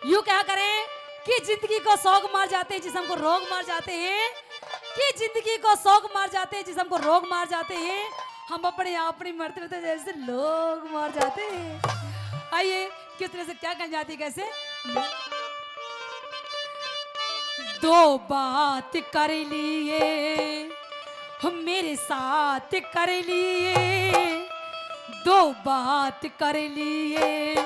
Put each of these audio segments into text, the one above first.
यूं क्या करें कि जिंदगी को शौक मार जाते हैं, जिस्म को रोग मार जाते हैं, कि जिंदगी को शौक मार जाते हैं, जिस्म को रोग मार जाते हैं। हम अपने आप अपनी मरते हुए जैसे लोग मार जाते हैं। आइए किस तरह से क्या कह जाती कैसे। दो बात कर लिए हम मेरे साथ कर लिए, दो बात कर लिए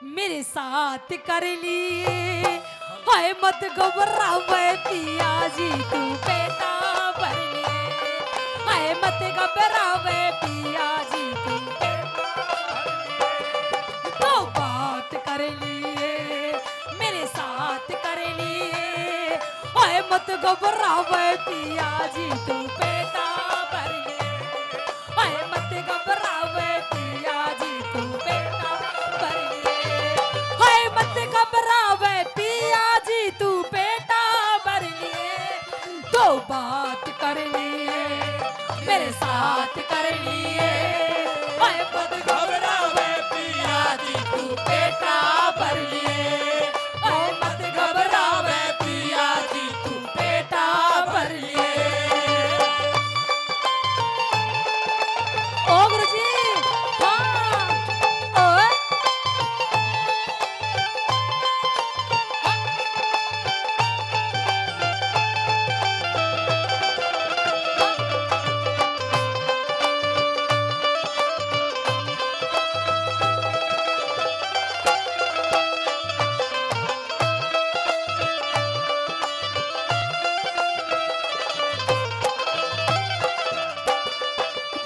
मेरे साथ कर लिए। हाय मत घबरावे पिया जी तू बेटा भर लिए, हाय मत घबरावे पिया जी तू दो बात कर लिए मेरे साथ कर लिए। हाय मत घबरावे पिया जी तू बेटा भर लिए, हाय मत घबरावे पिया जी तू बेटा भर लिए, हाय मत घबरावे पिया जी तू बेटा भर लिए। दो बात कर लिए मेरे साथ कर लिए, हाय मत घबरावे पिया जी तू बेटा भर लिए, हाय मत घबरावे पिया जी तू बेटा भर लिए। ओ गुरुजी हाँ ओए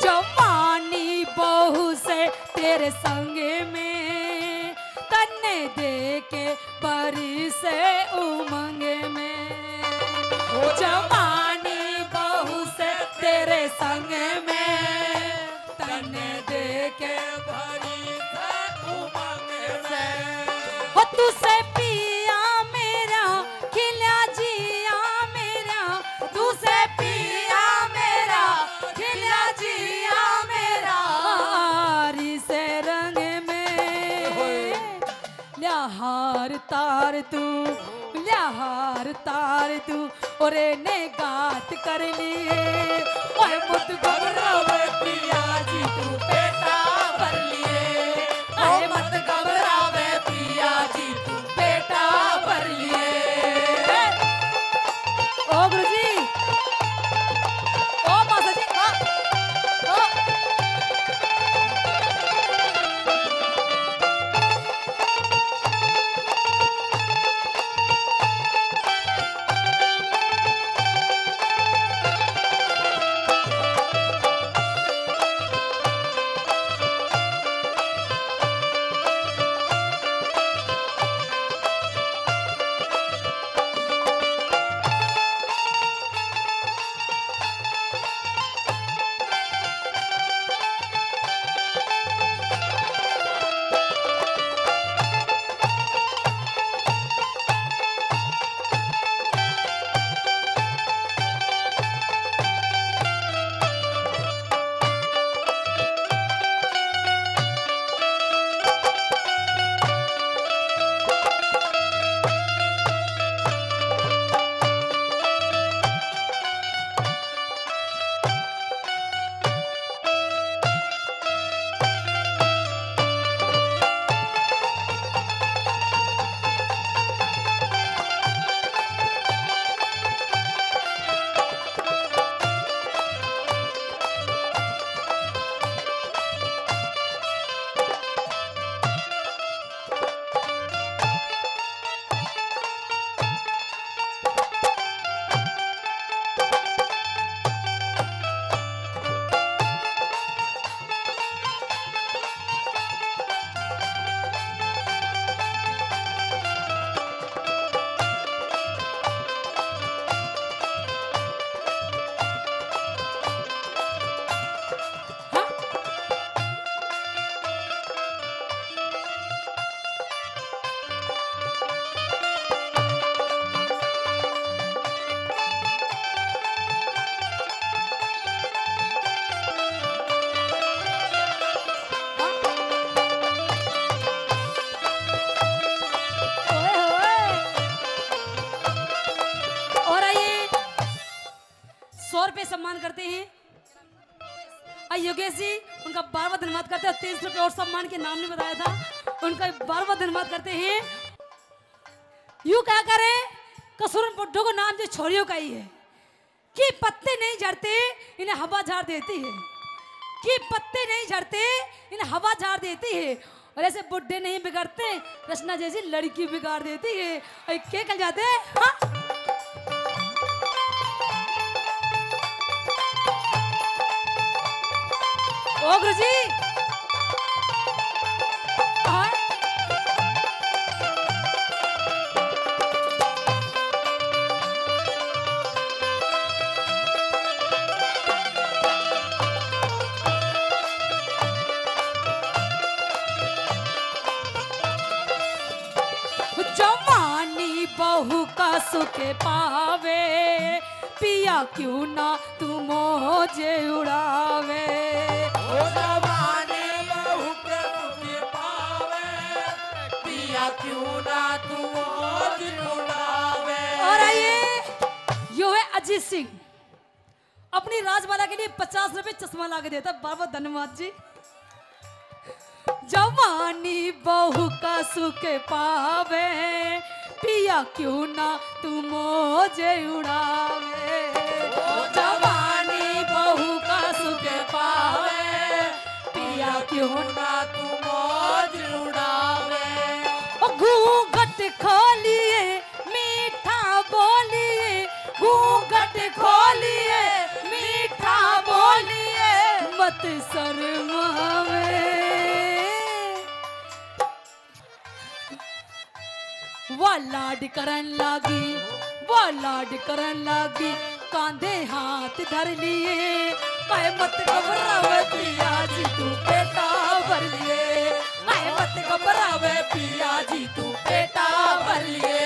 जवानी बहू से तेरे संग में तन्ने दे के बरी से उमंग में। जवानी बहू से तेरे संग में तन्ने दे के बरी से उमंग में। हो तुझसे पिया मेरा खिला जिया मेरा, तुझसे पिया मेरा खिला जिया मेरा। हारी से रंग में लिहार तार तू, लिहार तार तू और ने गात कर लिए। ओए मुत घबरावे पिया जी तू बेटा भर लिए, ओए मत घबरावे पिया जी तू बेटा भर लिए। ओ गुरुजी ओ माता जी ओ पे सम्मान करते हैं योगेश जी, उनका बार बार धन्यवाद करते हैं। 23 रुपये और सम्मान के नाम नहीं बताया था, उनका बार बार धन्यवाद करते हैं। यूं क्या करें, कसूरन बुड्ढों को नाम जो छोरियों का ही है कि पत्ते नहीं झड़ते इन्हें हवा झाड़ देती है, कि पत्ते नहीं झड़ते इन्हें हवा झाड़ देती है। और ऐसे बुड्ढे नहीं बिगड़ते, रचना जैसी लड़की बिगाड़ देती है। क्या कह जाते हैं? हाँ? ओ गुरु जी, हाँ? जवानी बहू का सुख पावे, पिया क्यों ना तू मौजे उड़ावे। जवानी बहू के सुख पावे, पिया क्यों ना तू मौज उड़ावे। और आइए, यो है अजीत सिंह, अपनी राजबाला के लिए 50 रुपए चश्मा ला के देता। बहुत बहुत धन्यवाद जी। जवानी बहू का सुख पावे, पिया क्यों ना तू मौजे उड़ावे। जवानी बहू का सुख पावे, पिया क्यों ना तू मौज उड़ावे। घूंघट खोलिए मीठा बोलिए, घूंघट खोलिए मीठा बोलिए, मत शर्मावे। वो लाड करन लागी, वो लाड करन लागी, कांधे हाथ धर लिए। आए मत घबरावे पिया जी तू बेटा भर लिए, आए मत घबरावे पिया जी तू बेटा भर लिए।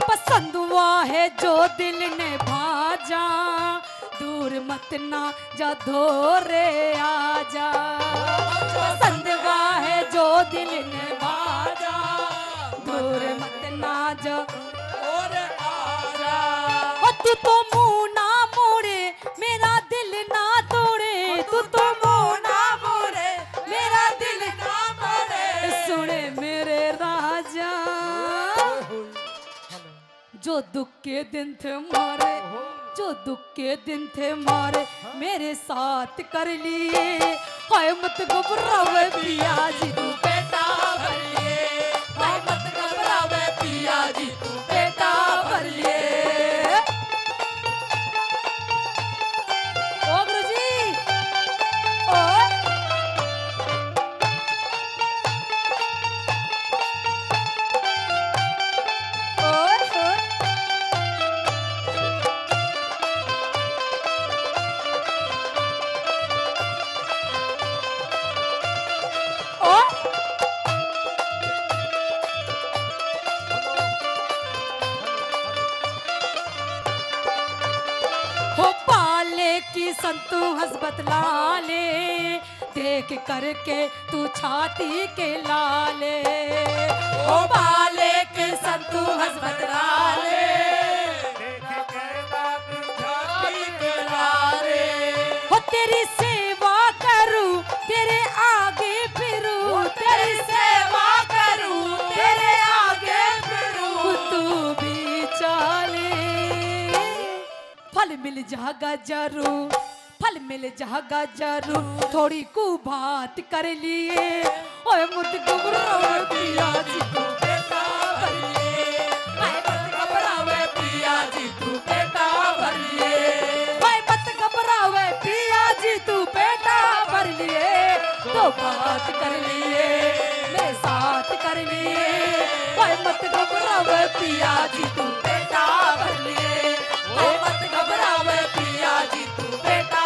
पसंद हुआ है जो दिल ने भाजा, दूर मत ना जा धोरे आजा। पसंद हुआ है जो दिल ने भाजा, दूर मत ना जा धोरे आजा। तू तो मुंह ना मोड़े मेरा दिल ना तोड़े, तू तो मुंह ना मोड़े मेरा दिल ना तोड़े। सुने मेरे राजा, जो दुख के दिन थे मारे, जो दुख के दिन थे मारे, मेरे साथ कर लिए। हाय मत घबरावे पिया जी तू बेटा भर लिए, हाय मत घबरावे पिया जी तू बेटा भर लिए। ओ गुरु जी, ओ की संतू हसबत लाले, देख करके तू छाती के लाले। ओ बाले के संतू हसबत लाले, देख के तू छाती के लाले। हो तेरी सेवा करूं तेरे आगे फिरूं, तेरी सेवा करूं तेरे आगे फिरूं, तू भी चाले। फल मिल जाएगा जरूर, फल मिल जाएगा जरूर, थोड़ी को बात कर लिए। ओए मत घबरावे पिया जी तू बेटा भर लिए, ओए मत घबरावे पिया जी तू बेटा भर लिए, ओए मत घबरावे पिया जी तू बेटा भर लिए। तो बात कर लिए मेरे साथ कर लिए, ओए मत घबरावे पिया जी तू बेटा भर लिए, ओए मत घबरावे पिया जी तू बेटा